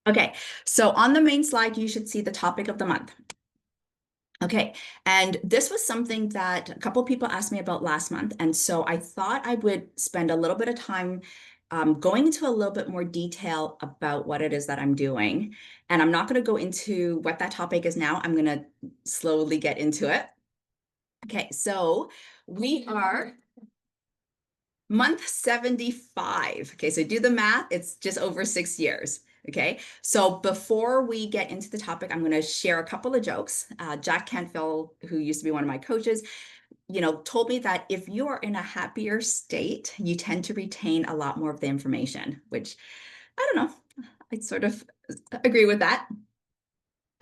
Okay, so on the main slide, you should see the topic of the month. Okay, and this was something that a couple people asked me about last month, and so I thought I would spend a little bit of time going into a little bit more detail about what it is that I'm doing. And I'm not going to go into what that topic is now. I'm going to slowly get into it. Okay, so we are month 75. Okay, so do the math, it's just over 6 years. Okay, so before we get into the topic, I'm going to share a couple of jokes. Jack Canfield, who used to be one of my coaches, told me that if you are in a happier state, you tend to retain a lot more of the information, which I don't know, I sort of agree with that.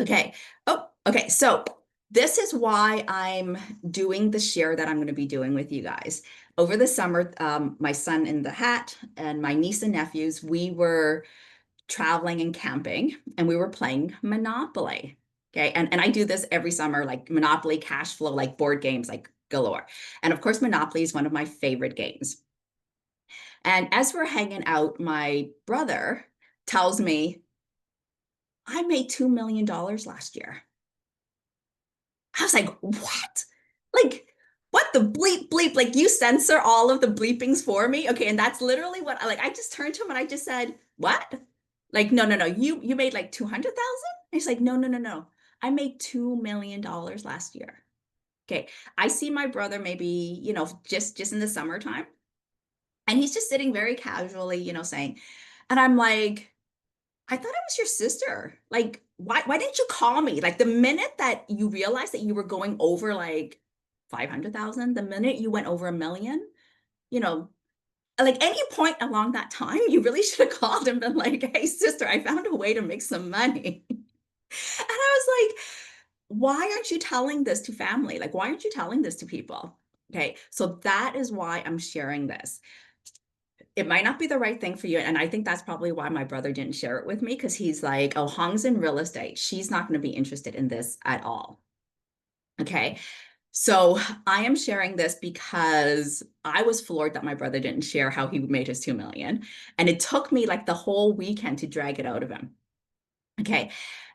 Okay. Oh, okay. So this is why I'm doing the share that I'm going to be doing with you guys. Over the summer, my son in the hat and my niece and nephews, we were traveling and camping and we were playing Monopoly. Okay. And I do this every summer, like Monopoly, cash flow, like board games, like galore. And of course, Monopoly is one of my favorite games. And as we're hanging out, my brother tells me, I made $2 million last year. I was like, what? Like, what the bleep bleep? Like, you censor all of the bleepings for me? Okay, and that's literally what I just turned to him and I just said, what? Like, no, no, no. You made like 200,000? He's like, no, no, no, no. I made $2 million last year. Okay. I see my brother maybe, just in the summertime. And he's just sitting very casually, saying, and I'm like, I thought it was your sister. Like, why didn't you call me? Like the minute that you realized that you were going over like 500,000, the minute you went over 1 million, you know, like any point along that time, you really should have called and been like, hey, sister, I found a way to make some money. And I was like, why aren't you telling this to family? Like, why aren't you telling this to people? Okay, so that is why I'm sharing this. It might not be the right thing for you. And I think that's probably why my brother didn't share it with me because he's like, oh, Huong's in real estate. She's not going to be interested in this at all. Okay. So I am sharing this because I was floored that my brother didn't share how he made his 2 million. And it took me like the whole weekend to drag it out of him. Okay.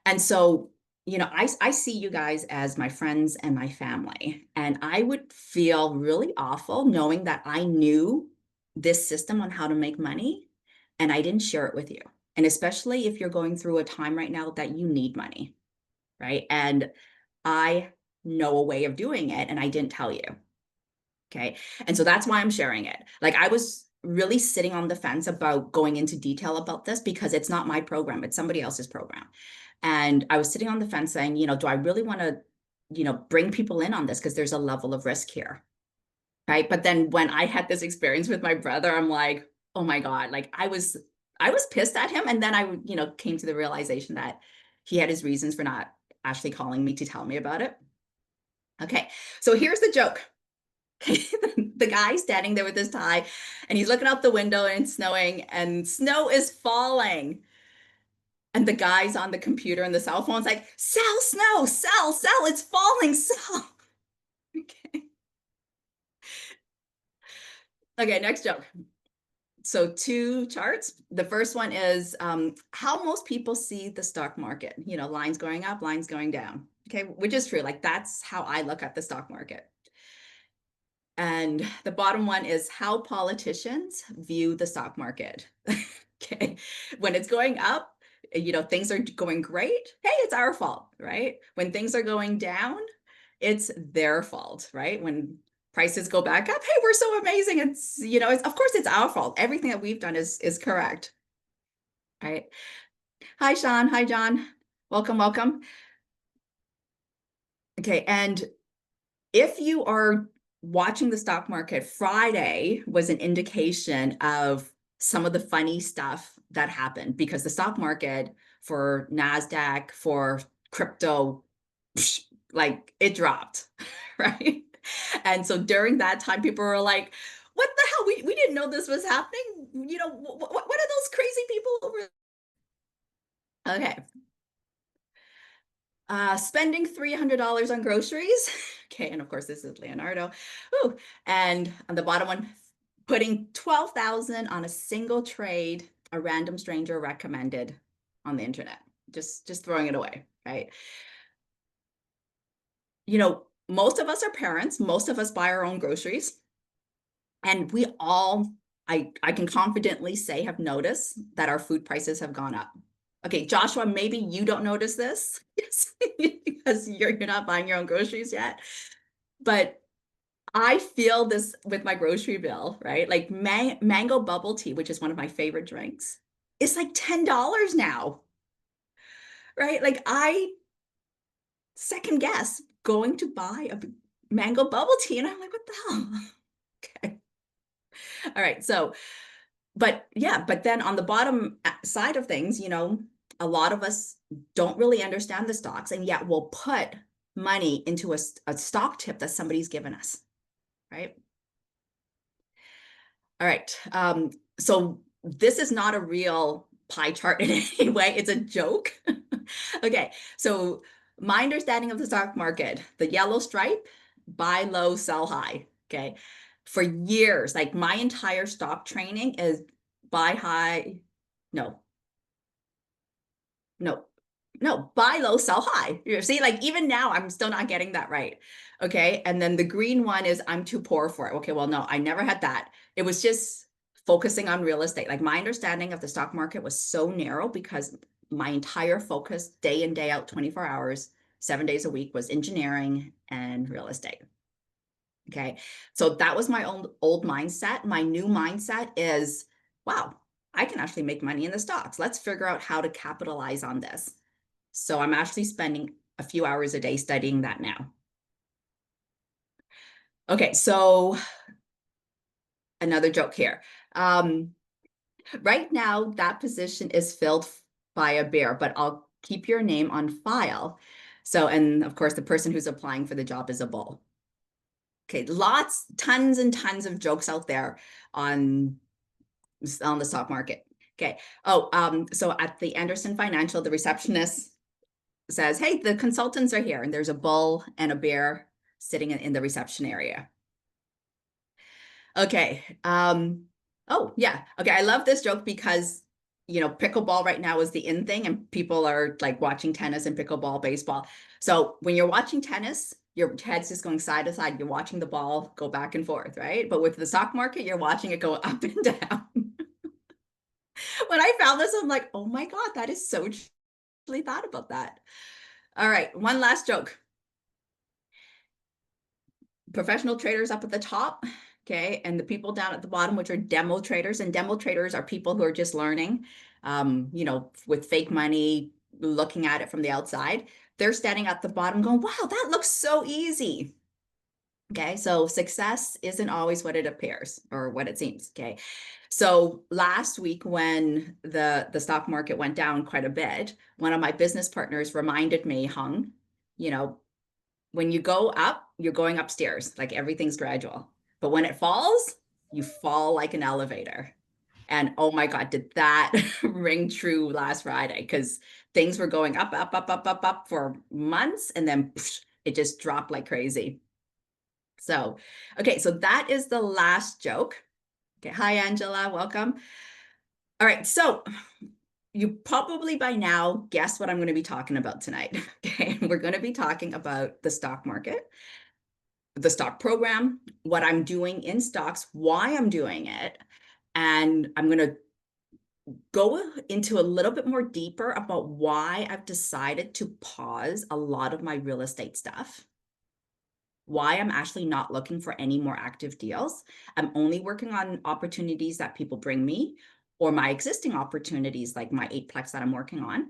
And so, I see you guys as my friends and my family. And I would feel really awful knowing that I knew this system on how to make money and I didn't share it with you. And especially if you're going through a time right now that you need money, right? And I know a way of doing it and I didn't tell you. Okay. And so that's why I'm sharing it. Like I was really sitting on the fence about going into detail about this because it's not my program, it's somebody else's program. And I was sitting on the fence saying, do I really want to, bring people in on this? Because there's a level of risk here. Right. But then when I had this experience with my brother, I'm like, oh my God, like I was pissed at him. And then I, came to the realization that he had his reasons for not actually calling me to tell me about it. Okay. So here's the joke. The guy standing there with his tie and he's looking out the window and it's snowing and snow is falling. And the guy's on the computer and the cell phone's like, sell snow, sell, it's falling, sell. Okay. Okay, next joke. So two charts. The first one is how most people see the stock market, lines going up, lines going down. Okay, which is true. Like that's how I look at the stock market. And the bottom one is how politicians view the stock market. Okay. When it's going up, things are going great. Hey, it's our fault, right? When things are going down, it's their fault, right? When prices go back up, hey, we're so amazing. It's of course it's our fault. Everything that we've done is correct. Right. Hi, Sean. Hi, John. Welcome, welcome. Okay. And if you are watching the stock market, Friday was an indication of some of the funny stuff that happened because the stock market for NASDAQ, for crypto, like it dropped, right? And so during that time, people were like, what the hell? We didn't know this was happening. What are those crazy people over? Okay. Spending $300 on groceries. Okay, and of course this is Leonardo. Ooh, and on the bottom one, putting 12,000 on a single trade a random stranger recommended on the internet, just throwing it away, right? You know, most of us are parents, most of us buy our own groceries, and we all, I can confidently say, have noticed that our food prices have gone up. Okay, Joshua, maybe you don't notice this because you're not buying your own groceries yet, but I feel this with my grocery bill, right? Like mango bubble tea, which is one of my favorite drinks, is like $10 now, right? Like I second guess going to buy a mango bubble tea, and I'm like, what the hell? Okay. All right. So, but yeah, but then on the bottom side of things, you know, a lot of us don't really understand the stocks, and yet we'll put money into a stock tip that somebody's given us, right? All right. So this is not a real pie chart in any way. It's a joke. Okay. So my understanding of the stock market, the yellow stripe, buy low, sell high. Okay. For years, like my entire stock training is buy high. No, no, no, buy low, sell high. You see, like even now, I'm still not getting that right. Okay. And then the green one is I'm too poor for it. Okay. Well, no, I never had that. It was just focusing on real estate. Like my understanding of the stock market was so narrow because my entire focus, day in, day out, 24 hours, 7 days a week, was engineering and real estate. Okay. So that was my old mindset. My new mindset is, wow, I can actually make money in the stocks. Let's figure out how to capitalize on this. So I'm actually spending a few hours a day studying that now. Okay, so another joke here. Right now, that position is filled by a bear, but I'll keep your name on file. So, and of course, the person who's applying for the job is a bull. Okay, lots, tons and tons of jokes out there on the stock market. Okay. Oh, so at the Anderson Financial, the receptionist says, hey, the consultants are here. And there's a bull and a bear sitting in the reception area. Okay. Oh, yeah. Okay. I love this joke because, you know, pickleball right now is the in thing, and people are like watching tennis and pickleball, baseball. So when you're watching tennis, your head's just going side to side. You're watching the ball go back and forth, right? But with the stock market, you're watching it go up and down. When I found this, I'm like, oh my God, that is so truly thought about that. All right. One last joke. Professional traders up at the top, okay, and the people down at the bottom, which are demo traders. And demo traders are people who are just learning, you know, with fake money, looking at it from the outside. They're standing at the bottom going, wow, that looks so easy. Okay, so success isn't always what it appears or what it seems. Okay, so last week when the stock market went down quite a bit, one of my business partners reminded me, Huong, you know, when you go up, you're going upstairs, like everything's gradual. But when it falls, you fall like an elevator. And oh my God, did that ring true last Friday? Because things were going up, up, up, up, up, up for months. And then it just dropped like crazy. So, okay, so that is the last joke. Okay, hi, Angela, welcome. All right, so you probably by now guessed what I'm going to be talking about tonight. Okay, we're going to be talking about the stock market, the stock program, what I'm doing in stocks, why I'm doing it. And I'm going to go into a little bit more deeper about why I've decided to pause a lot of my real estate stuff, why I'm actually not looking for any more active deals. I'm only working on opportunities that people bring me, or my existing opportunities, like my eightplex that I'm working on.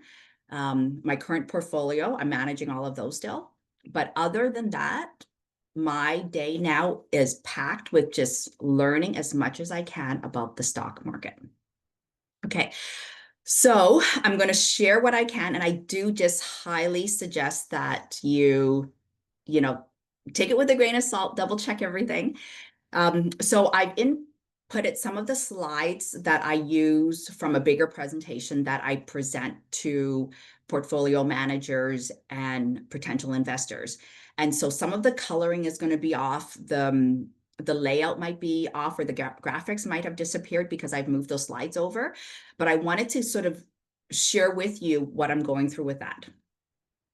My current portfolio, I'm managing all of those still. But other than that, my day now is packed with just learning as much as I can about the stock market. Okay, so I'm going to share what I can, and I do just highly suggest that you know, take it with a grain of salt, double check everything. So I've inputted some of the slides that I use from a bigger presentation that I present to portfolio managers and potential investors. And so some of the coloring is going to be off. The layout might be off, or the graphics might have disappeared because I've moved those slides over. But I wanted to sort of share with you what I'm going through with that.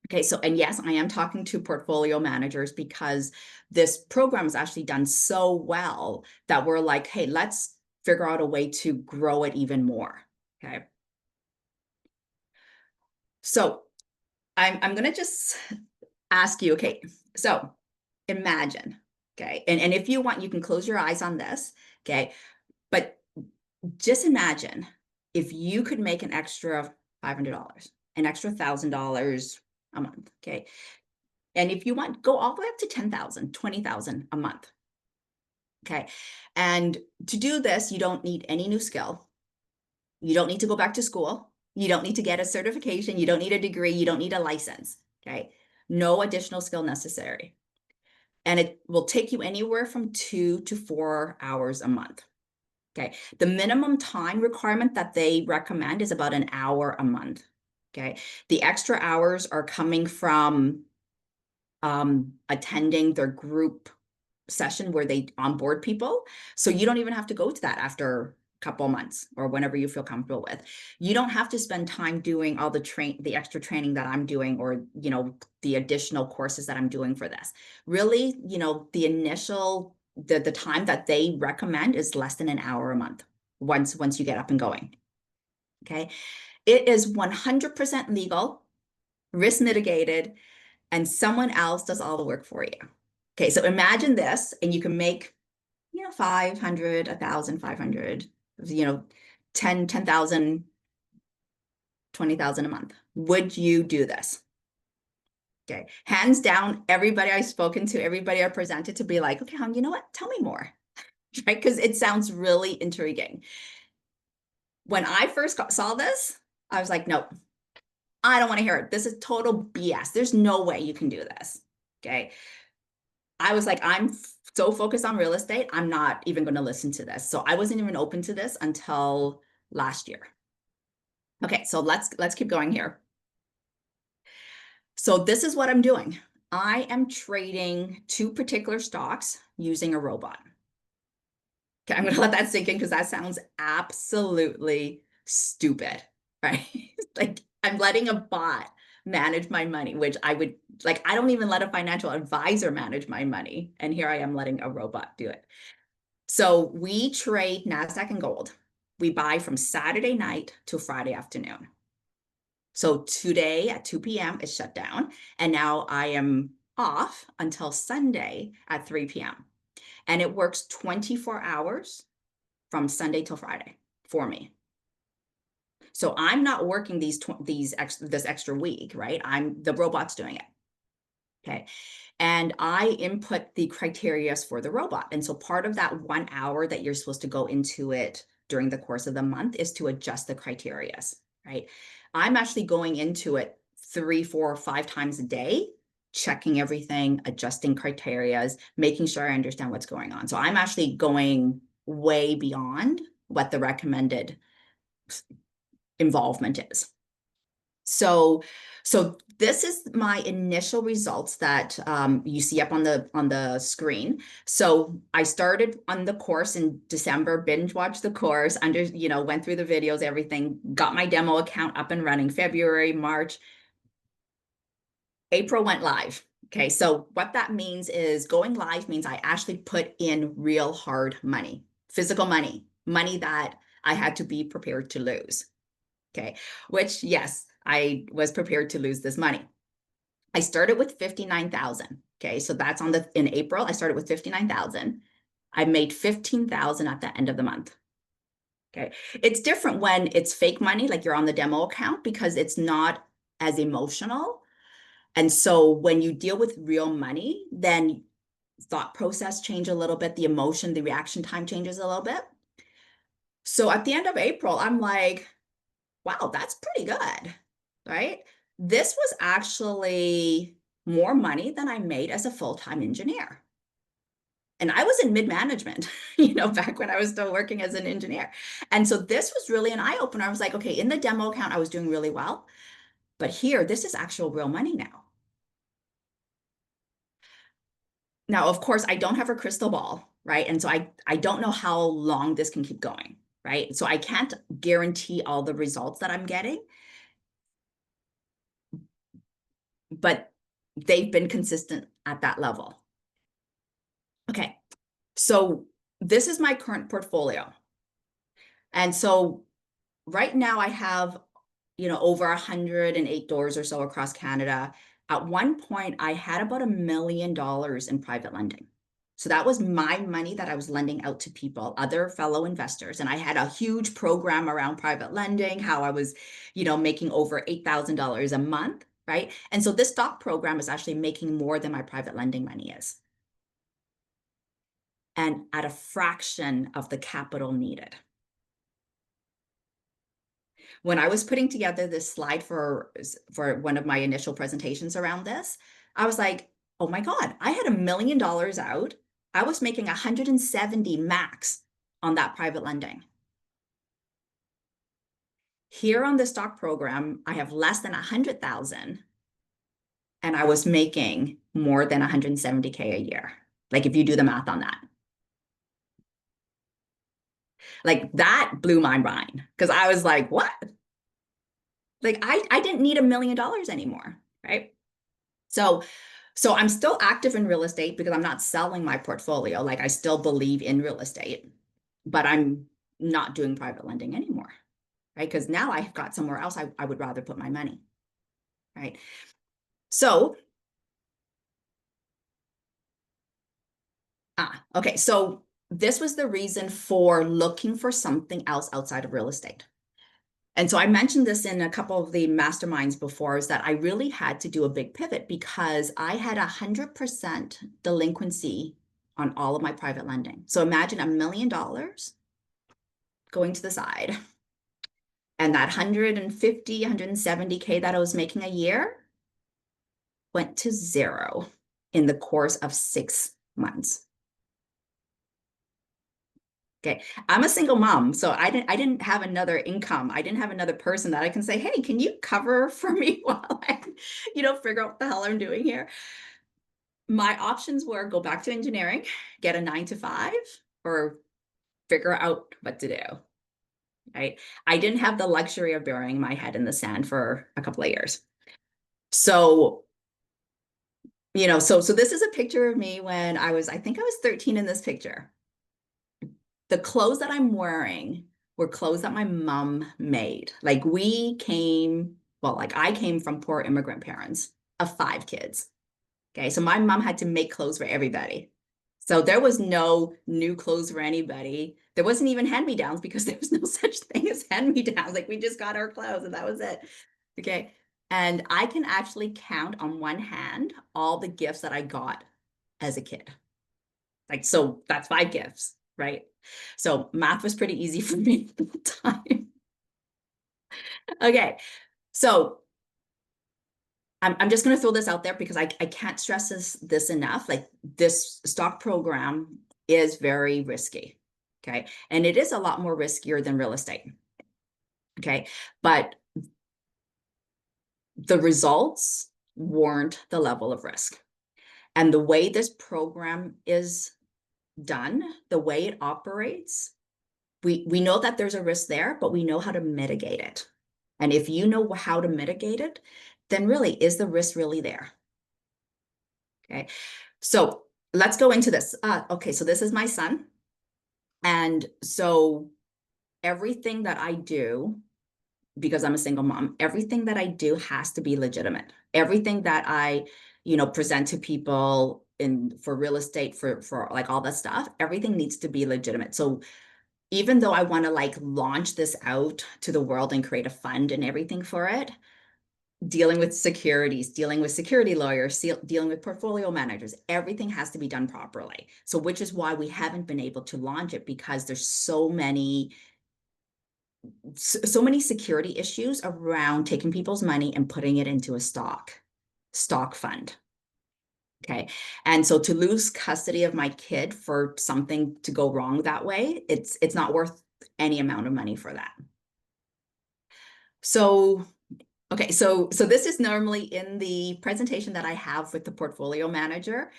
Okay, so, and yes, I am talking to portfolio managers because this program has actually done so well that we're like, hey, let's figure out a way to grow it even more. Okay. So I'm gonna just ask you, okay, so imagine, okay, and if you want, you can close your eyes on this, okay, but just imagine if you could make an extra $500, an extra $1,000 a month, okay, and if you want, go all the way up to 10,000, 20,000 a month, okay, and to do this, you don't need any new skill. You don't need to go back to school. You don't need to get a certification. You don't need a degree. You don't need a license. Okay. No additional skill necessary. And it will take you anywhere from 2 to 4 hours a month. Okay. The minimum time requirement that they recommend is about an hour a month. Okay. The extra hours are coming from attending their group session where they onboard people. So you don't even have to go to that after a couple of months or whenever you feel comfortable with. You don't have to spend time doing all the extra training that I'm doing, or, the additional courses that I'm doing for this. Really, the initial, the time that they recommend is less than an hour a month once you get up and going. Okay. It is 100% legal, risk mitigated, and someone else does all the work for you. Okay, so imagine this, and you can make, 500, 1,000, 500, 10,000, 20,000 a month. Would you do this? Okay, hands down, everybody I've spoken to, everybody I presented to, be like, okay, Huong, you know what? Tell me more, right? Because it sounds really intriguing. When I first saw this, I was like, nope, I don't want to hear it. This is total BS. There's no way you can do this. Okay. I was like, I'm so focused on real estate, I'm not even going to listen to this. So I wasn't even open to this until last year. Okay, so let's keep going here. So this is what I'm doing. I am trading two particular stocks using a robot. Okay, I'm going to let that sink in because that sounds absolutely stupid, right? Like, I'm letting a bot manage my money, which I would like, I don't even let a financial advisor manage my money. And here I am letting a robot do it. So we trade NASDAQ and gold. We buy from Saturday night to Friday afternoon. So today at 2 p.m. it's shut down. And now I am off until Sunday at 3 p.m. And it works 24 hours from Sunday till Friday for me. So I'm not working this extra week, right? The robot's doing it. Okay. And I input the criteria for the robot. And so part of that 1 hour that you're supposed to go into it during the course of the month is to adjust the criteria, right? I'm actually going into it 3, 4, 5 times a day, checking everything, adjusting criterias, making sure I understand what's going on. So I'm actually going way beyond what the recommended involvement is. So this is my initial results that you see up on the screen. So I started on the course in December, binge watched the course, went through the videos, everything, got my demo account up and running. February, March, April went live. Okay, so what that means is going live means I actually put in real hard money, physical money, money that I had to be prepared to lose. Okay, which, yes, I was prepared to lose this money. I started with 59,000. Okay, so that's in April. I started with 59,000. I made 15,000 at the end of the month. Okay, it's different when it's fake money, like you're on the demo account, because it's not as emotional. And so when you deal with real money, then thought process change a little bit, the emotion, the reaction time changes a little bit. So at the end of April, I'm like, wow, that's pretty good, right? This was actually more money than I made as a full-time engineer. And I was in mid-management, back when I was still working as an engineer. And so this was really an eye-opener. I was like, okay, in the demo account, I was doing really well. But here, this is actual real money now. Now, of course, I don't have a crystal ball, right? And so I don't know how long this can keep going. right? So I can't guarantee all the results that I'm getting, but they've been consistent at that level. Okay, so this is my current portfolio. And so right now I have, over 108 doors or so across Canada. At one point, I had about $1 million in private lending. So that was my money that I was lending out to people, other fellow investors. And I had a huge program around private lending, how I was, making over $8,000 a month, right? And so this stock program is actually making more than my private lending money is, and at a fraction of the capital needed. When I was putting together this slide for one of my initial presentations around this, I was like, oh my God, I had $1 million out. I was making 170 max on that private lending. Here on the stock program, I have less than 100,000, and I was making more than 170K a year. Like if you do the math on that. Like that blew my mind because I was like, what? Like I didn't need $1 million anymore, right? So I'm still active in real estate because I'm not selling my portfolio. Like I still believe in real estate, but I'm not doing private lending anymore, right? Because now I've got somewhere else I would rather put my money, right? So, okay. So this was the reason for looking for something else outside of real estate. And so I mentioned this in a couple of the masterminds before, is that I really had to do a big pivot because I had 100% delinquency on all of my private lending. So imagine $1 million going to the side, and that 150, 170K that I was making a year went to zero in the course of 6 months. Okay, I'm a single mom, so I didn't have another income. I didn't have another person that I can say, hey, can you cover for me while I, figure out what the hell I'm doing here? My options were go back to engineering, get a 9 to 5, or figure out what to do. Right? I didn't have the luxury of burying my head in the sand for a couple of years. So, so this is a picture of me when I think I was 13 in this picture. The clothes that I'm wearing were clothes that my mom made. Like I came from poor immigrant parents of 5 kids. Okay, so my mom had to make clothes for everybody. So there was no new clothes for anybody. There wasn't even hand-me-downs because there was no such thing as hand-me-downs. Like we just got our clothes and that was it. Okay. And I can actually count on one hand all the gifts that I got as a kid. Like, so that's 5 gifts, right? So math was pretty easy for me at the time. Okay. So I'm just going to throw this out there because I can't stress this enough. Like this stock program is very risky. Okay. And it is a lot more riskier than real estate. Okay. But the results warrant the level of risk. And the way this program is done, the way it operates, we know that there's a risk there, but we know how to mitigate it. And if you know how to mitigate it, then really, is the risk really there? Okay, so let's go into this. Okay, so this is my son. And so everything that I do, because I'm a single mom, everything that I do has to be legitimate. Everything that I, present to people for real estate, for like all that stuff, everything needs to be legitimate. So even though I want to like launch this out to the world and create a fund and everything for it, dealing with securities, dealing with security lawyers, dealing with portfolio managers, everything has to be done properly. So which is why we haven't been able to launch it, because there's so many security issues around taking people's money and putting it into a stock fund. Okay. And so to lose custody of my kid for something to go wrong that way, it's not worth any amount of money for that. So, okay, so this is normally in the presentation that I have with the portfolio manager,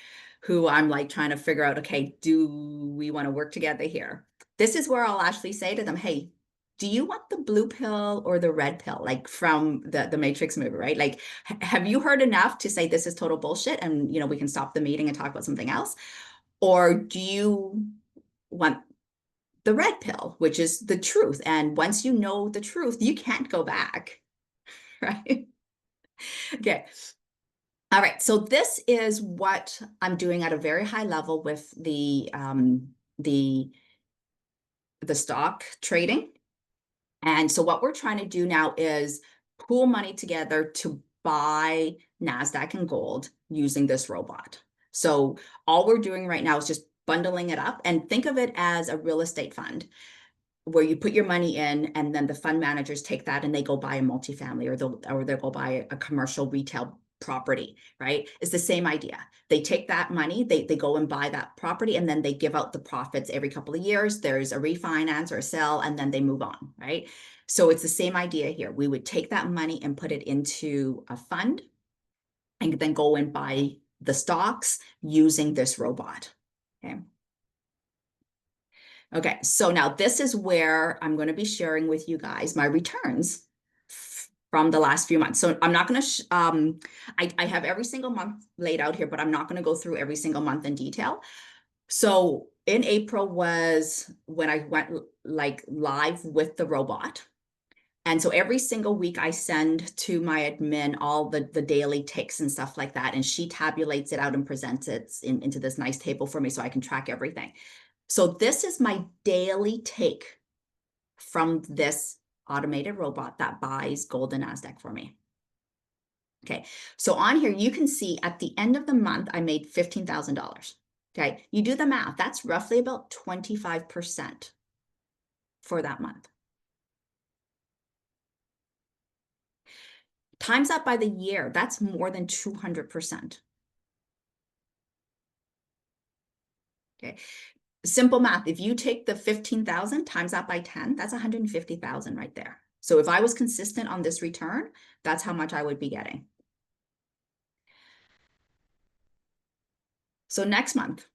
who I'm like trying to figure out, okay, do we want to work together here? This is where I'll actually say to them, hey, do you want the blue pill or the red pill? Like from the Matrix movie, right? Like, have you heard enough to say this is total bullshit and, we can stop the meeting and talk about something else? Or do you want the red pill, which is the truth? And once you know the truth, you can't go back, right? Okay. All right. So this is what I'm doing at a very high level with the stock trading. And so what we're trying to do now is pool money together to buy NASDAQ and gold using this robot. So all we're doing right now is just bundling it up, and think of it as a real estate fund where you put your money in and then the fund managers take that and they go buy a multifamily, or they'll go buy a commercial retail property, right? It's the same idea. They take that money, they go and buy that property, and then they give out the profits every couple of years. There's a refinance or a sell, and then they move on, right? So it's the same idea here. We would take that money and put it into a fund and then go and buy the stocks using this robot. Okay. Okay, so now this is where I'm going to be sharing with you guys my returns from the last few months. So I'm not going to, I have every single month laid out here, but I'm not going to go through every single month in detail. So in April was when I went like live with the robot. And so every single week I send to my admin all the daily ticks and stuff like that. And she tabulates it out and presents it into this nice table for me so I can track everything. So this is my daily take from this automated robot that buys gold and NASDAQ for me. Okay, so on here, you can see at the end of the month, I made $15,000. Okay, you do the math, that's roughly about 25% for that month. Times that by the year, that's more than 200%. Okay, simple math. If you take the 15,000 times that by 10, that's 150,000 right there. So if I was consistent on this return, that's how much I would be getting. So next month,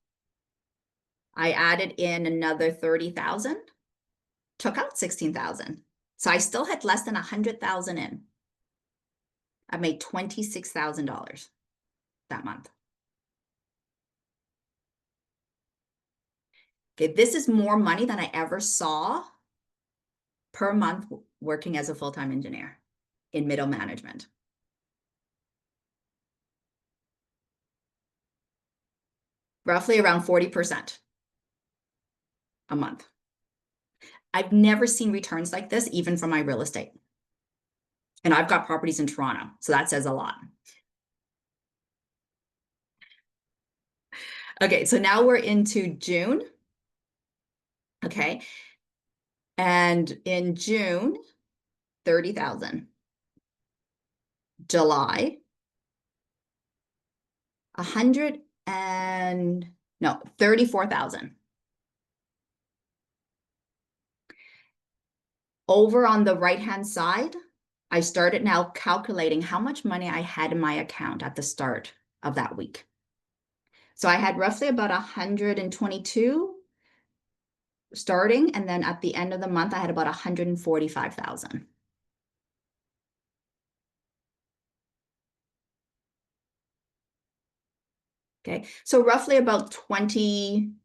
I added in another 30,000, took out 16,000. So I still had less than 100,000 in. I made $26,000 that month. Okay, this is more money than I ever saw per month working as a full-time engineer in middle management. Roughly around 40% a month. I've never seen returns like this, even from my real estate. And I've got properties in Toronto, so that says a lot. Okay, so now we're into June. Okay. And in June, 30,000. July, 34,000. Over on the right-hand side, I started now calculating how much money I had in my account at the start of that week. So I had roughly about 122 starting, and then at the end of the month, I had about 145,000. Okay, so roughly about 27%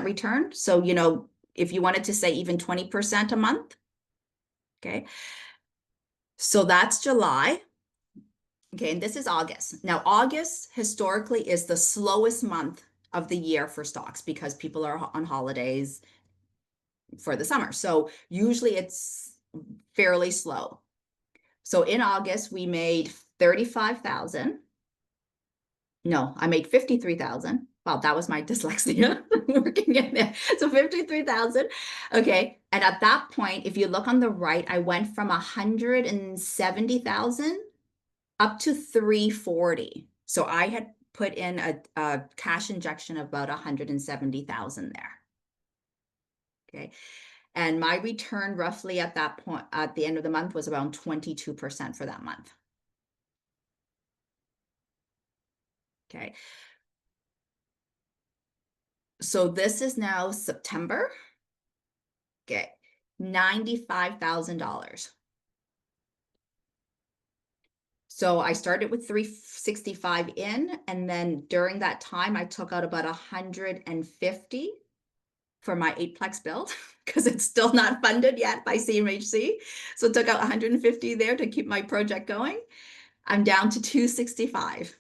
return. So, if you wanted to say even 20% a month, okay. So that's July. Okay, and this is August. Now, August historically is the slowest month of the year for stocks because people are on holidays for the summer. So usually it's fairly slow. So in August, we made 35,000. No, I made 53,000. Wow, that was my dyslexia working in there. So 53,000. Okay. And at that point, if you look on the right, I went from 170,000 up to 340. So I had put in a cash injection of about 170,000 there. Okay. And my return roughly at that point, at the end of the month, was around 22% for that month. Okay. So this is now September. Okay, $95,000. So I started with 365 in, and then during that time, I took out about 150 for my eightplex build because it's still not funded yet by CMHC. So took out 150 there to keep my project going. I'm down to 265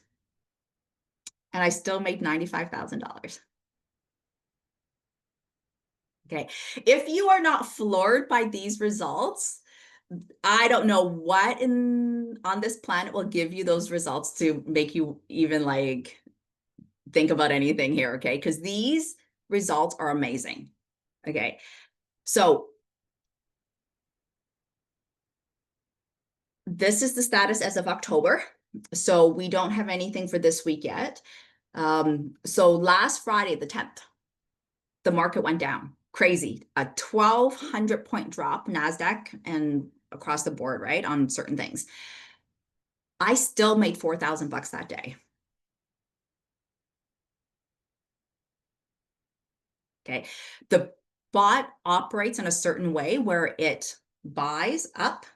and I still made $95,000. Okay. If you are not floored by these results, I don't know what on this planet will give you those results to make you even like think about anything here. Okay. Because these results are amazing. Okay. So this is the status as of October. So we don't have anything for this week yet. So last Friday, the 10th, the market went down crazy, a 1,200 point drop, NASDAQ and across the board, right, on certain things. I still made $4,000 that day. Okay. The bot operates in a certain way where it buys up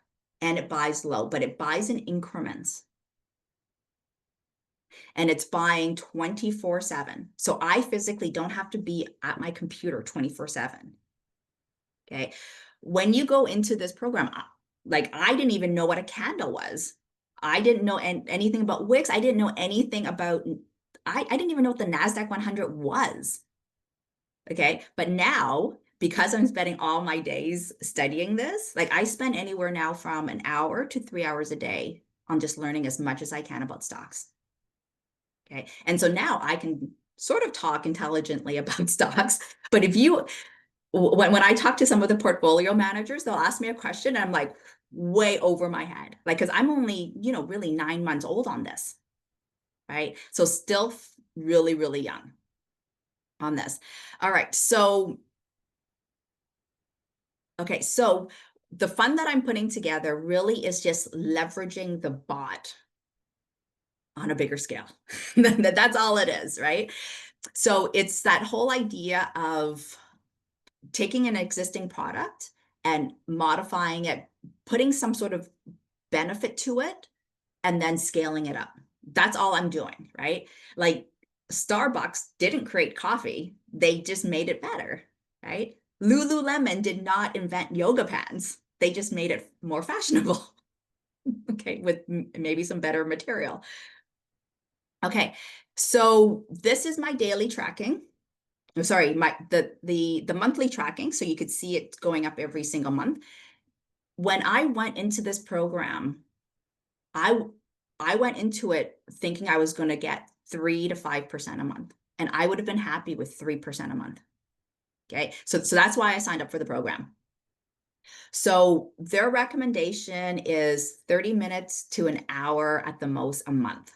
and it buys low, but it buys in increments. And it's buying 24/7. So I physically don't have to be at my computer 24/7. Okay. When you go into this program, like I didn't even know what a candle was. I didn't know anything about wicks. I didn't know anything about, I didn't even know what the NASDAQ 100 was. Okay. But now, because I'm spending all my days studying this, like I spend anywhere now from an hour to 3 hours a day on just learning as much as I can about stocks. Okay. And so now I can sort of talk intelligently about stocks. But if you, when I talk to some of the portfolio managers, they'll ask me a question and I'm like way over my head. Like, cause I'm only, really 9 months old on this. Right. So still really, really young on this. All right. So, okay. So the fund that I'm putting together really is just leveraging the bot on a bigger scale. That's all it is. Right. So it's that whole idea of taking an existing product and modifying it, putting some sort of benefit to it, and then scaling it up. That's all I'm doing, right? Like Starbucks didn't create coffee, they just made it better, right? Lululemon did not invent yoga pants, they just made it more fashionable. Okay, with maybe some better material. Okay, so this is my daily tracking. Sorry, the monthly tracking, so you could see it going up every single month. When I went into this program, I I went into it thinking I was going to get 3 to 5% a month, and I would have been happy with 3% a month. Okay, so that's why I signed up for the program. So their recommendation is 30 minutes to an hour at the most a month.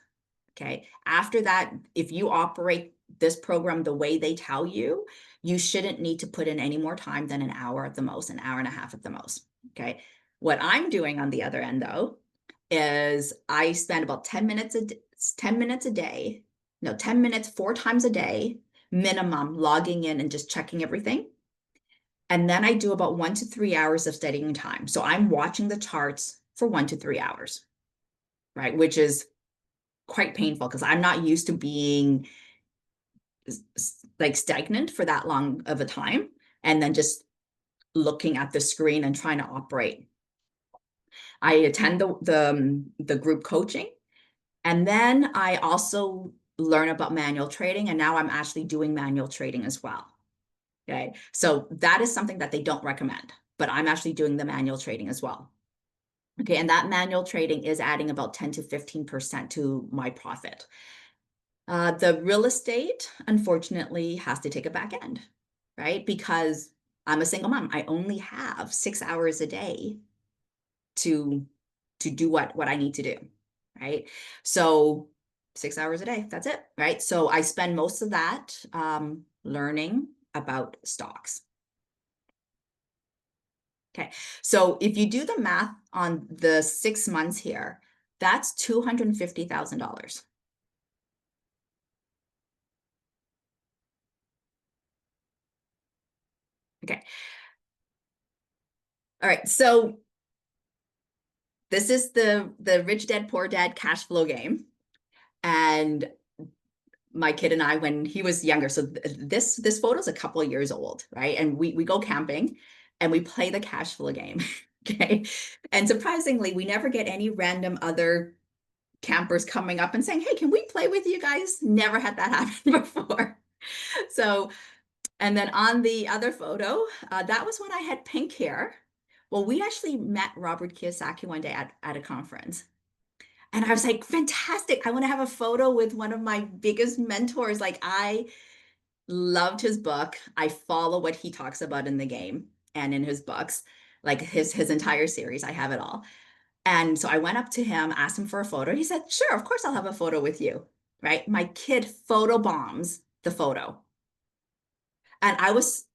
Okay. After that, if you operate this program the way they tell you, you shouldn't need to put in any more time than an hour at the most, an hour and a half at the most. Okay. What I'm doing on the other end, though, is I spend about 10 minutes 10 minutes a day, no, 10 minutes 4 times a day minimum logging in and just checking everything. And then I do about 1 to 3 hours of studying time. So I'm watching the charts for 1 to 3 hours, right? Which is quite painful because I'm not used to being like stagnant for that long of a time and then just looking at the screen and trying to operate. I attend the group coaching, and then I also learn about manual trading, and now I'm actually doing manual trading as well. Okay, so that is something that they don't recommend, but I'm actually doing the manual trading as well. Okay, and that manual trading is adding about 10 to 15% to my profit. The real estate, unfortunately, has to take a back end, right? Because I'm a single mom. I only have 6 hours a day to do what I need to do, right? So 6 hours a day, that's it, right? So I spend most of that learning about stocks. Okay, so if you do the math on the 6 months here, that's $250,000. Okay. All right, so this is the Rich Dad Poor Dad cash flow game. And my kid and I, when he was younger, so this photo is a couple of years old, right? And we go camping and we play the cash flow game. Okay. And surprisingly, we never get any random other campers coming up and saying, "Hey, can we play with you guys?" Never had that happen before. So, and then on the other photo, that was when I had pink hair. Well, we actually met Robert Kiyosaki one day at a conference. And I was like, fantastic. I want to have a photo with one of my biggest mentors. Like, I loved his book. I follow what he talks about in the game and in his books, like his entire series. I have it all. And so I went up to him, asked him for a photo. He said, "Sure, of course I'll have a photo with you." Right? My kid photo bombs the photo. And I was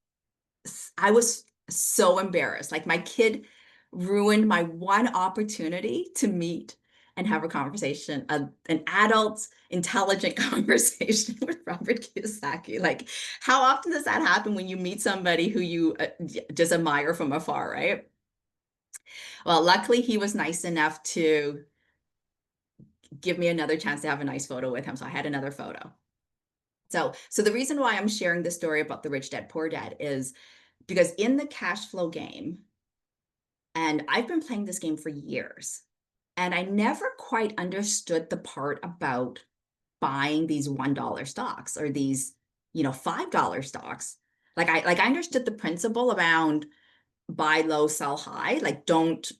so embarrassed. Like my kid ruined my one opportunity to meet and have a conversation, an adult, intelligent conversation with Robert Kiyosaki. Like, how often does that happen when you meet somebody who you just admire from afar, right? Well, luckily he was nice enough to give me another chance to have a nice photo with him. So I had another photo. So the reason why I'm sharing this story about the Rich Dad Poor Dad is because in the cash flow game, and I've been playing this game for years, and I never quite understood the part about buying these $1 stocks or these, $5 stocks. Like I understood the principle around buy low, sell high. Like don't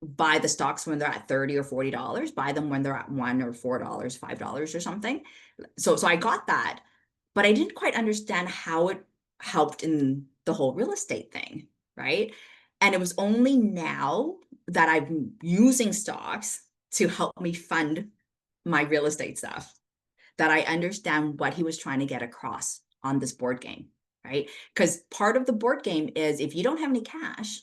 buy the stocks when they're at 30 or $40. Buy them when they're at $1 or $4, $5 or something. So I got that, but I didn't quite understand how it helped in the whole real estate thing, right? And it was only now that I'm using stocks to help me fund my real estate stuff that I understand what he was trying to get across on this board game, right? Because part of the board game is if you don't have any cash,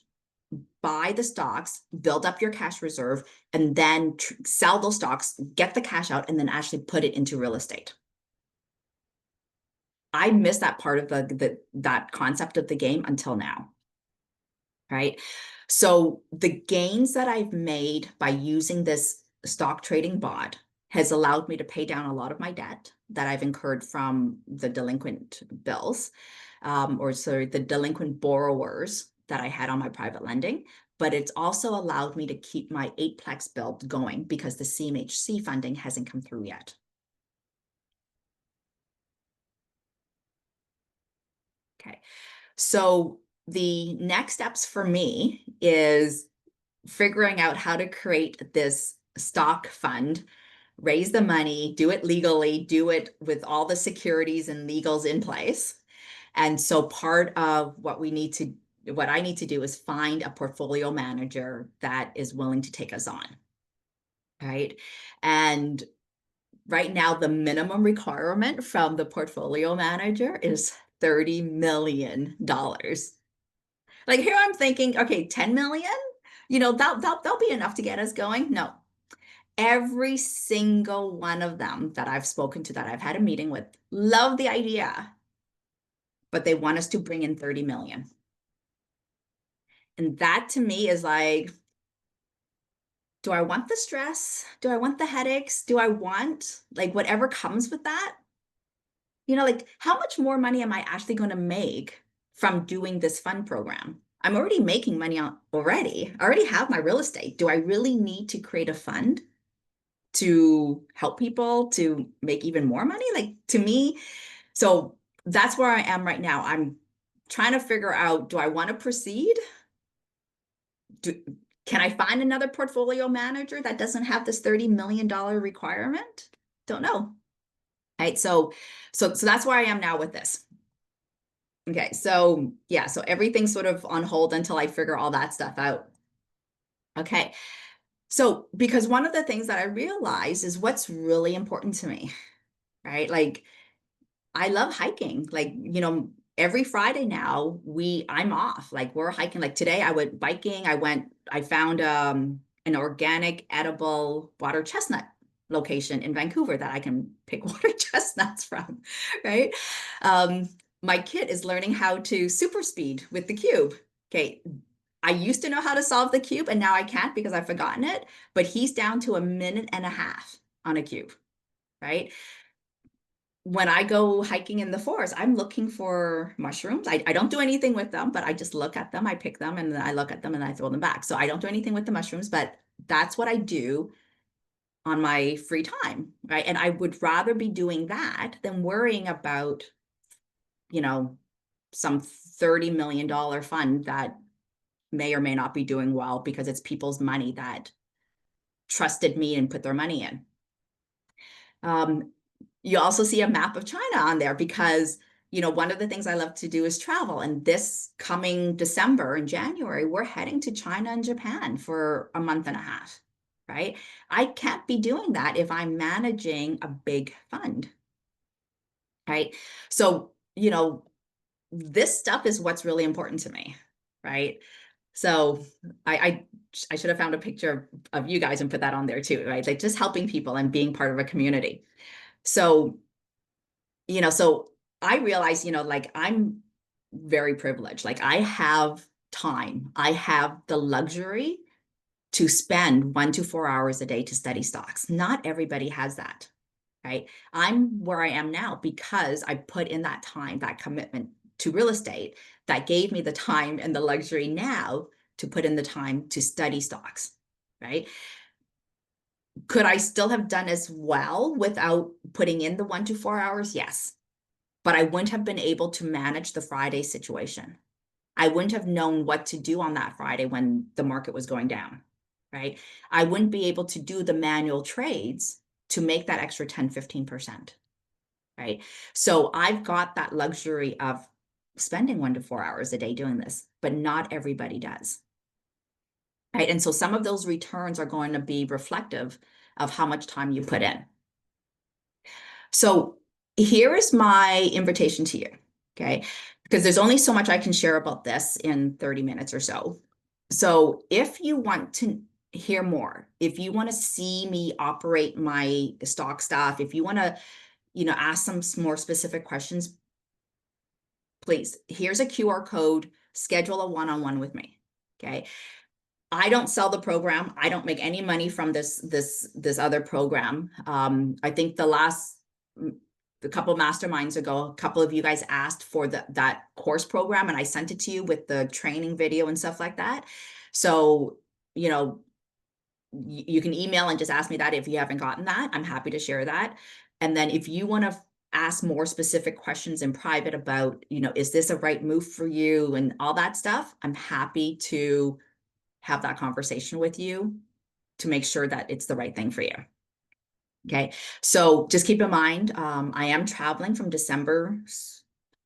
buy the stocks, build up your cash reserve, and then sell those stocks, get the cash out, and then actually put it into real estate. I missed that part of that concept of the game until now, right? So the gains that I've made by using this stock trading bot has allowed me to pay down a lot of my debt that I've incurred from the delinquent bills, or sorry, the delinquent borrowers that I had on my private lending. But it's also allowed me to keep my eightplex build going because the CMHC funding hasn't come through yet. Okay. So the next steps for me is figuring out how to create this stock fund, raise the money, do it legally, do it with all the securities and legals in place. And so part of what I need to do is find a portfolio manager that is willing to take us on, right? And right now, the minimum requirement from the portfolio manager is $30 million. Like here I'm thinking, okay, 10 million, that'll be enough to get us going. No, every single one of them that I've spoken to, that I've had a meeting with, love the idea, but they want us to bring in 30 million. And that to me is like, do I want the stress? Do I want the headaches? Do I want like whatever comes with that? Like how much more money am I actually going to make from doing this fund program? I'm already making money already. I already have my real estate. Do I really need to create a fund to help people to make even more money? Like to me, so that's where I am right now. I'm trying to figure out, do I want to proceed? Can I find another portfolio manager that doesn't have this $30 million requirement? Don't know. Right. So that's where I am now with this. Okay. So yeah, so everything's sort of on hold until I figure all that stuff out. Okay. So because one of the things that I realize is what's really important to me, right? Like I love hiking. Like, every Friday now I'm off. Like we're hiking. Like today I went biking. I found an organic edible water chestnut location in Vancouver that I can pick water chestnuts from, right? Um, my kid is learning how to super speed with the cube. Okay. I used to know how to solve the cube and now I can't because I've forgotten it, but he's down to a minute and a half on a cube, right? When I go hiking in the forest, I'm looking for mushrooms. I don't do anything with them, but I just look at them, I pick them, and then I look at them and I throw them back. So I don't do anything with the mushrooms, but that's what I do on my free time, right? And I would rather be doing that than worrying about, you know, some $30 million fund that may or may not be doing well because it's people's money that trusted me and put their money in. You also see a map of China on there because, one of the things I love to do is travel. And this coming December and January, we're heading to China and Japan for a month and a half, right? I can't be doing that if I'm managing a big fund, right? So, this stuff is what's really important to me, right? So I should have found a picture of you guys and put that on there too, right? Like just helping people and being part of a community. So, so I realize, like I'm very privileged. Like I have time. I have the luxury to spend 1 to 4 hours a day to study stocks. Not everybody has that, right? I'm where I am now because I put in that time, that commitment to real estate that gave me the time and the luxury now to put in the time to study stocks, right? Could I still have done as well without putting in the 1 to 4 hours? Yes. But I wouldn't have been able to manage the Friday situation. I wouldn't have known what to do on that Friday when the market was going down, right? I wouldn't be able to do the manual trades to make that extra 10, 15%, right? So I've got that luxury of spending 1 to 4 hours a day doing this, but not everybody does, right? And so some of those returns are going to be reflective of how much time you put in. So here is my invitation to you, okay? Because there's only so much I can share about this in 30 minutes or so. So if you want to hear more, if you want to see me operate my stock stuff, if you want to, ask some more specific questions, please, here's a QR code, schedule a one-on-one with me, okay? I don't sell the program. I don't make any money from this other program. I think a couple of masterminds ago, a couple of you guys asked for that course program, and I sent it to you with the training video and stuff like that. So, you can email and just ask me that if you haven't gotten that. I'm happy to share that. And then if you want to ask more specific questions in private about, is this a right move for you and all that stuff, I'm happy to have that conversation with you to make sure that it's the right thing for you. Okay, so just keep in mind, I am traveling from December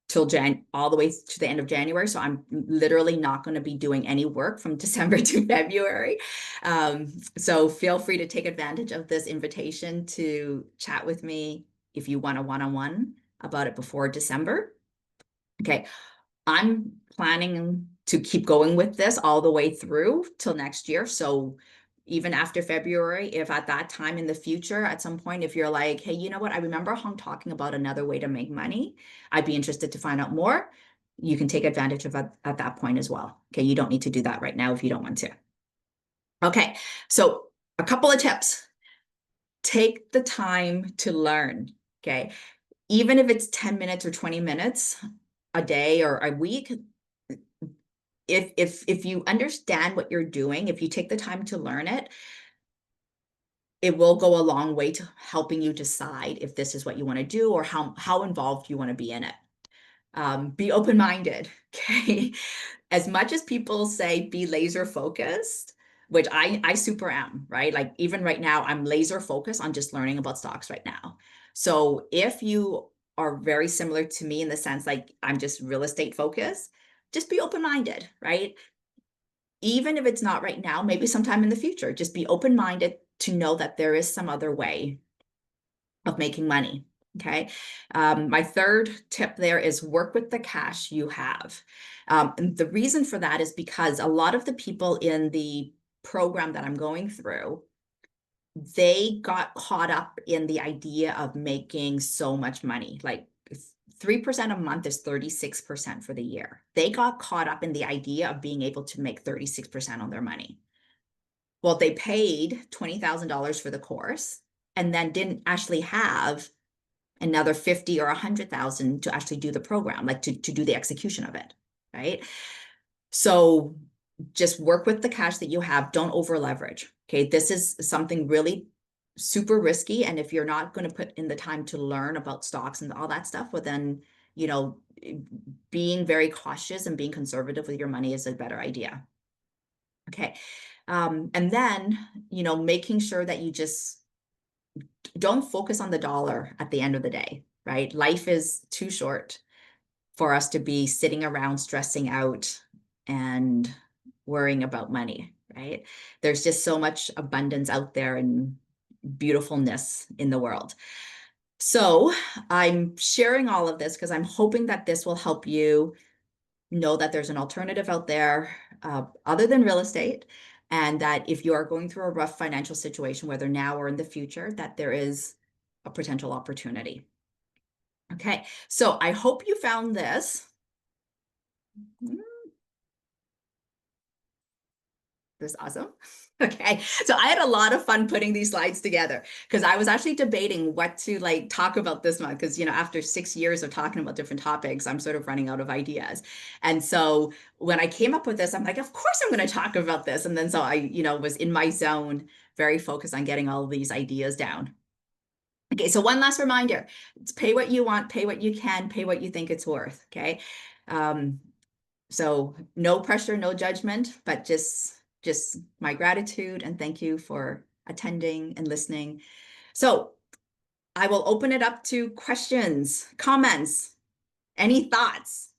till all the way to the end of January. So I'm literally not going to be doing any work from December to February. So feel free to take advantage of this invitation to chat with me if you want a one-on-one about it before December. Okay, I'm planning to keep going with this all the way through till next year. So even after February, if at that time in the future, at some point, if you're like, hey, you know what, I remember Huong talking about another way to make money, I'd be interested to find out more. You can take advantage of it at that point as well. Okay, you don't need to do that right now if you don't want to. Okay, so a couple of tips. Take the time to learn, okay? Even if it's 10 minutes or 20 minutes a day or a week, if you understand what you're doing, if you take the time to learn it, it will go a long way to helping you decide if this is what you want to do or how involved you want to be in it. Be open-minded, okay? As much as people say be laser focused, which I super am, right? Like even right now, I'm laser focused on just learning about stocks right now. So if you are very similar to me in the sense like I'm just real estate focused, just be open-minded, right? Even if it's not right now, maybe sometime in the future, just be open-minded to know that there is some other way of making money. Okay. My third tip there is work with the cash you have. And the reason for that is because a lot of the people in the program that I'm going through, they got caught up in the idea of making so much money, like 3% a month is 36% for the year. They got caught up in the idea of being able to make 36% on their money. Well, they paid $20,000 for the course and then didn't actually have another 50 or 100,000 to actually do the program, like to do the execution of it, right? So just work with the cash that you have. Don't over leverage. Okay. This is something really super risky. And if you're not going to put in the time to learn about stocks and all that stuff, well, then, you know, being very cautious and being conservative with your money is a better idea. Okay. And then, you know, making sure that you just don't focus on the dollar at the end of the day, right? Life is too short for us to be sitting around stressing out and worrying about money, right? There's just so much abundance out there and beautifulness in the world. So I'm sharing all of this because I'm hoping that this will help you know that there's an alternative out there other than real estate, and that if you are going through a rough financial situation, whether now or in the future, that there is a potential opportunity. Okay, so I hope you found this. This is awesome. Okay, so I had a lot of fun putting these slides together because I was actually debating what to like talk about this month because, you know, after 6 years of talking about different topics, I'm sort of running out of ideas. And so when I came up with this, I'm like, of course I'm going to talk about this. And then so I, you know, was in my zone, very focused on getting all of these ideas down. Okay, so one last reminder, it's pay what you want, pay what you can, pay what you think it's worth, okay? So no pressure, no judgment, but just my gratitude and thank you for attending and listening. So I will open it up to questions, comments, any thoughts?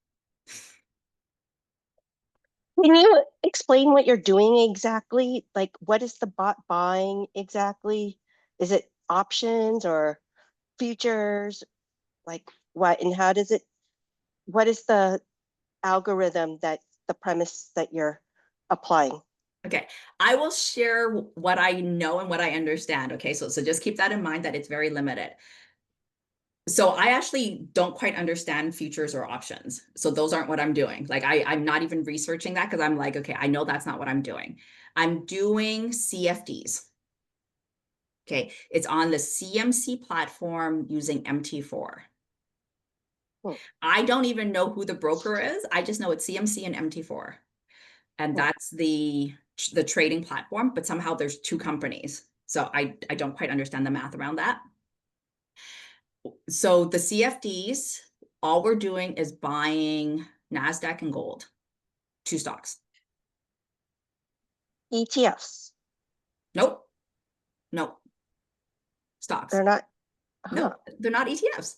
Can you explain what you're doing exactly? Like, what is the bot buying exactly? Is it options or futures? Like, what and how does it, what is the algorithm that the premise that you're applying? Okay, I will share what I know and what I understand. Okay, so just keep that in mind that it's very limited. So I actually don't quite understand futures or options. So those aren't what I'm doing. Like I'm not even researching that because I'm like, okay, I know that's not what I'm doing. I'm doing CFDs. Okay, it's on the CMC platform using MT4. Hmm, I don't even know who the broker is. I just know it's CMC and MT4. And hmm. that's the trading platform, but somehow there's two companies. So I don't quite understand the math around that. So the CFDs, all we're doing is buying NASDAQ and gold, two stocks. ETFs. Nope, nope, stocks. They're not, huh. Nope, they're not ETFs.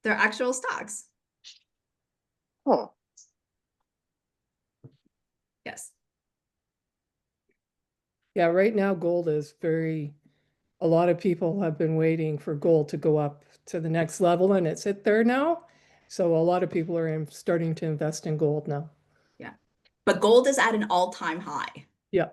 They're actual stocks. Hmm. Yes. Yeah, right now gold is a lot of people have been waiting for gold to go up to the next level and it's hit there now. So a lot of people are starting to invest in gold now. Yeah. But gold is at an all-time high, Yeah.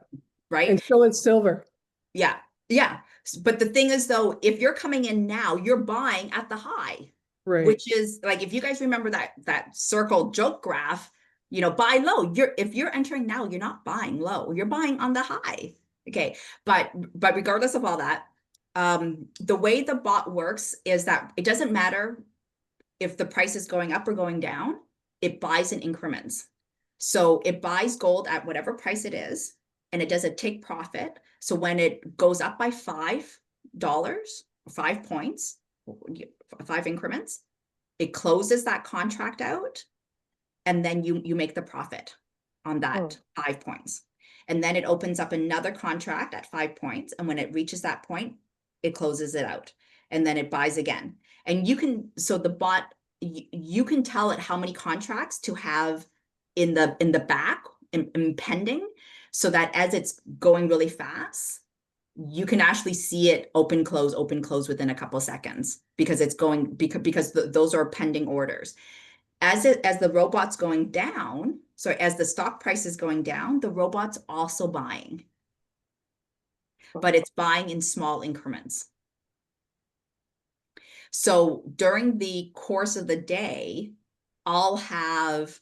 right? And so is silver. Yeah. Yeah. But the thing is, though, if you're coming in now, you're buying at the high, Right. which is like if you guys remember that circle joke graph, you know, buy low. If you're entering now, you're not buying low. You're buying on the high. Okay. But regardless of all that, the way the bot works is that it doesn't matter if the price is going up or going down, it buys in increments. So it buys gold at whatever price it is, and it does a take profit. So when it goes up by $5, 5 points, 5 increments, it closes that contract out, and then you make the profit on Hmm. that 5 points. And then it opens up another contract at 5 points. And when it reaches that point, it closes it out. And then it buys again. And you can, so the bot, you can tell it how many contracts to have in the back pending, so that as it's going really fast, you can actually see it open close within a couple seconds because it's going because those are pending orders. As the robot's going down, so as the stock price is going down, the robot's also buying, but it's buying in small increments. So during the course of the day, I'll have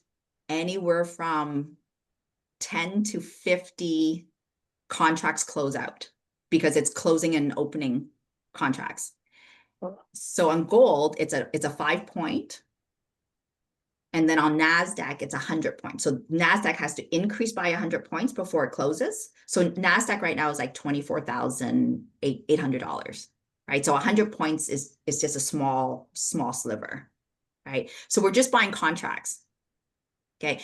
anywhere from 10 to 50 contracts close out because it's closing and opening contracts. So on gold, it's a 5 point. And then on NASDAQ, it's 100 points. So NASDAQ has to increase by 100 points before it closes. So NASDAQ right now is like $24,800, right? So 100 points is just a small sliver, right? So we're just buying contracts, okay?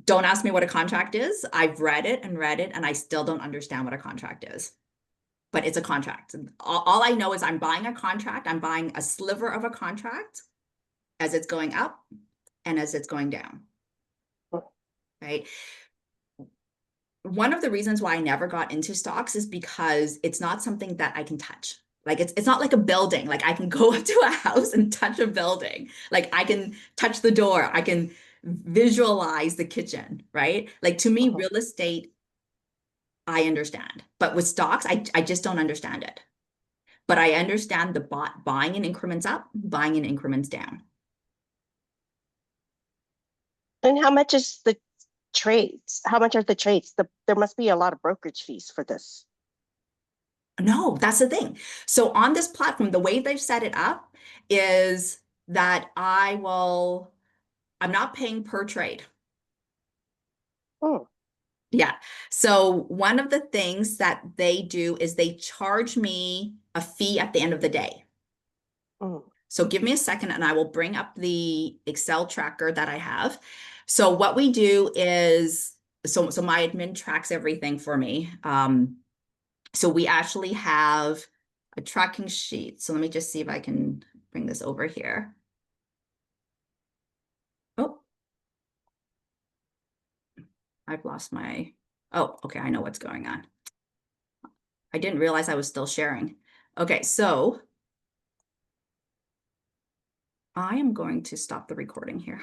Don't ask me what a contract is. I've read it, and I still don't understand what a contract is. But it's a contract. All I know is I'm buying a contract. I'm buying a sliver of a contract as it's going up and as it's going down, right? One of the reasons why I never got into stocks is because it's not something that I can touch. Like it's not like a building. Like I can go up to a house and touch a building. Like I can touch the door. I can visualize the kitchen, right? Like to me, real estate, I understand. But with stocks, I just don't understand it. But I understand the buying in increments up, buying in increments down. And how much is the trades? How much are the trades? There must be a lot of brokerage fees for this. No, that's the thing. So on this platform, the way they've set it up is that I'm not paying per trade. Oh. Yeah. So one of the things that they do is they charge me a fee at the end of the day. Mm. So give me a second and I will bring up the Excel tracker that I have. So what we do is, so my admin tracks everything for me. So we actually have a tracking sheet. So let me just see if I can bring this over here. Oh, I've lost my, oh, okay, I know what's going on. I didn't realize I was still sharing. Okay, so I am going to stop the recording here.